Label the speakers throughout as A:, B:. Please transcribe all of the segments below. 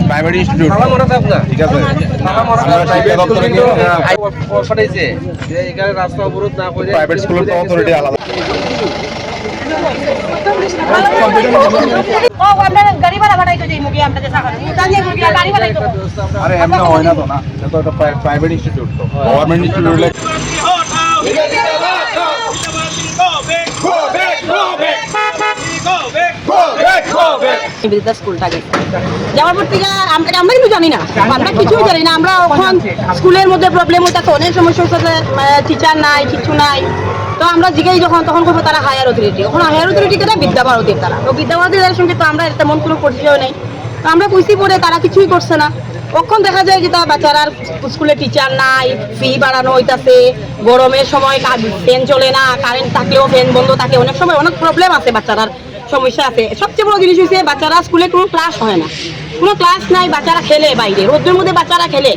A: Private institute ঠিক আছে রাস্তা অবরোধ না করে প্রাইভেট স্কুলের অথরিটি আলাদা আরে এমন হয় না তো না তো একটা প্রাইভেট ইনস্টিটিউট তো গভর্নমেন্ট ইনস্টিটিউট
B: স্কুলটা গেছে যাওয়ার পর থেকে আমরা কিন্তু জানি না, আমরা কিছুই জানি না। আমরা ওখান স্কুলের মধ্যে প্রবলেম হইতেছে, অনেক সমস্যা হচ্ছে, টিচার নাই, কিছু নাই। তো আমরা জিজ্ঞাসা যখন তখন করবো তারা হায়ার অথরিটি, ওখানে হায়ার অথরিটি কেটা বিদ্যাভারতীর তারা, তো বিদ্যাভারতীর সঙ্গে তো আমরা তেমন কোনো পরিচয় নেই। তো আমরা কইছি পরে তারা কিছুই করছে না। কখন দেখা যায় যে বাচ্চারা স্কুলে টিচার নাই, ফি বাড়ানো হইতাছে, গরমের সময় ফ্যান চলে না, কারেন্ট থাকলেও ফ্যান বন্ধ থাকে, অনেক সময় অনেক প্রবলেম আছে, বাচ্চারার সমস্যা আছে। সবচেয়ে বড় জিনিস হচ্ছে বাচ্চারা স্কুলে কোনো ক্লাস হয় না, কোনো ক্লাস নাই, বাচ্চারা খেলে বাইরে, রোদের মধ্যে বাচ্চারা খেলে,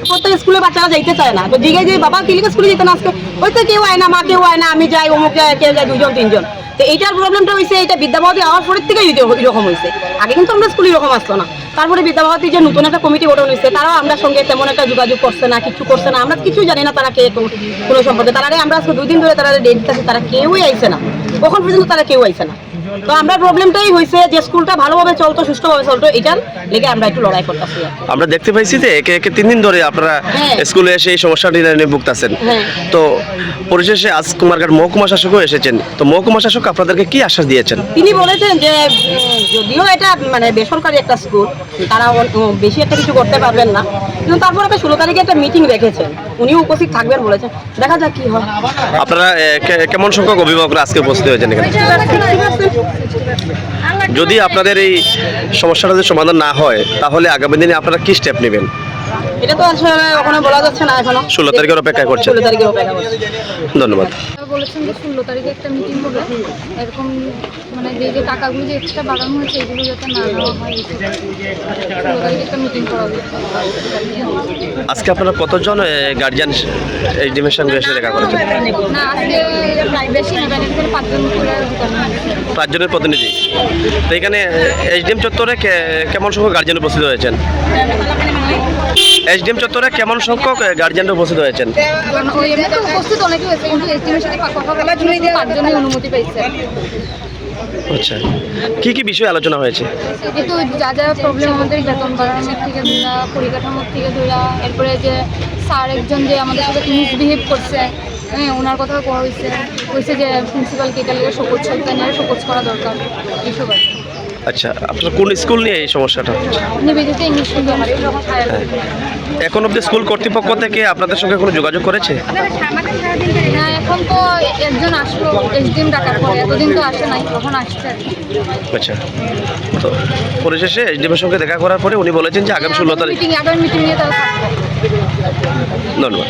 B: প্রত্যেক স্কুলে বাচ্চারা যাইতে চায় না। তো জিজ্ঞাসা যে বাবা কিলিকে স্কুলে যেতে না, আজকে হয়তো কেউ আয় না, মা কেউ আয় না, আমি যাই, অমুক যায়, কেউ যায়, 2 জন 3 জন। তো এইটার প্রবলেমটা হয়েছে, এটা বিদ্যাভারতী হওয়ার পরের থেকে এরকম হয়েছে। আগে কিন্তু আমরা স্কুলে এরকম আসতো না। তারপরে বিদ্যাভারতী যে নতুন একটা কমিটি গঠন হয়েছে, তারাও আমরা সঙ্গে তেমন একটা যোগাযোগ করছে না, কিছু করছে না, আমরা কিছু জানি না তারা কে কোনো সম্পর্কে। তারা আমরা আজকে 2 দিন ধরে তারা ডেট দিতেছে, তারা কেউই আইছে না, কখন পর্যন্ত তারা কেউ আইছে না। তো আমরা প্রবলেমটাই হয়েছে যে স্কুলটা ভালোভাবে চলতো, সুষ্ঠুভাবে চলতো, এটার লেগে আমরা একটু লড়াই করতেছি।
C: আমরা দেখতে পাইছি যে একে 3 দিন ধরে আপনারা স্কুলে এসে এই সমস্যাটি নিয়ে ভুগতেছেন। তো পরিশেষে আজ কুমারঘাট মহকুমা শাসকও এসেছেন, তো মহকুমা শাসক আপনাদেরকে কি আশ্বাস দিয়েছেন?
B: তিনি বলেছেন যে যদিও এটা বেসরকারি একটা স্কুল, তারা বেশি একটা কিছু করতে পারবেন না, কিন্তু তারপর একটা 16 তারিখে একটা মিটিং রেখেছেন, উনিও উপস্থিত থাকবেন বলেছেন, দেখা যাক কি হয়।
C: আপনারা কেমন সংখ্যক অভিভাবকরা আজকে উপস্থিত হয়েছেন এখানে? যদি আপনাদের এই সমস্যাটা যদি সমাধান না হয়, তাহলে আগামী দিনে আপনারা কি স্টেপ নেবেন?
B: এটা তো আসলে ওখানে বলা যাচ্ছে না, এখনো
C: 16 তারিখের অপেক্ষা করছেন।
B: 16 তারিখের অপেক্ষা করছেন।
C: ধন্যবাদ।
D: বলেছেন যে 16 তারিখে একটা মিটিং হবে, এরকম যে টাকাগুলো যে এক্সট্রা বাড়ানো হয়েছে এগুলো যাতে না নেওয়া হয়, 16 তারিখে একটা মিটিং করা হবে।
C: আজকে আপনারা কতজন গার্জিয়ান এসডিএমের সঙ্গে এসে দেখা করেছেন?
D: না, আজকে বেশি না, 5 জন করে
C: 5 জনের প্রতিনিধি। তো এখানে এসডিএম চত্বরে কেমন সংখ্যক গার্জিয়ান উপস্থিত হয়েছেন? এসডিএম চত্বরে কেমন সংখ্যক গার্জিয়ান উপস্থিত হয়েছেন?
D: উপস্থিত অনেকে হয়েছে, কিন্তু এসডিএমের সাথে কথা বলার জন্য 5 জনের অনুমতি পেয়েছে।
C: আচ্ছা, কি কি বিষয়ে আলোচনা হয়েছে?
D: কিন্তু যা যা প্রবলেম আমাদের বেতন বাড়ানোর থেকে ধরা, পরিকাঠামোর থেকে ধরা, এরপরে যে স্যার একজন যে আমাদের সাথে মিসবিহেভ করছে, ওনার কথা কোয়া হয়েছে যে প্রিন্সিপালকে এটা লেগে শোকজ শোকজ করা দরকার, এইসব আর কি।
C: আচ্ছা, আপনার কোন স্কুল নিয়ে এই সমস্যাটা?
D: নিবেদিত ইংলিশ মিডিয়াম।
C: এখন অবধি স্কুল কর্তৃপক্ষ থেকে আপনাদের সঙ্গে কোনো যোগাযোগ করেছে?
D: না, এখন তো একজন আসলো এসডিএম ডাকার পরে, এতদিন তো আসে নাই, তখন আসছে।
C: আচ্ছা, তো পরিশেষে এসডিএমের সঙ্গে দেখা করার পরে উনি বলেছেন যে আগামী 16 তারিখ
D: মিটিং নিয়ে তারা থাকবে।
C: ধন্যবাদ।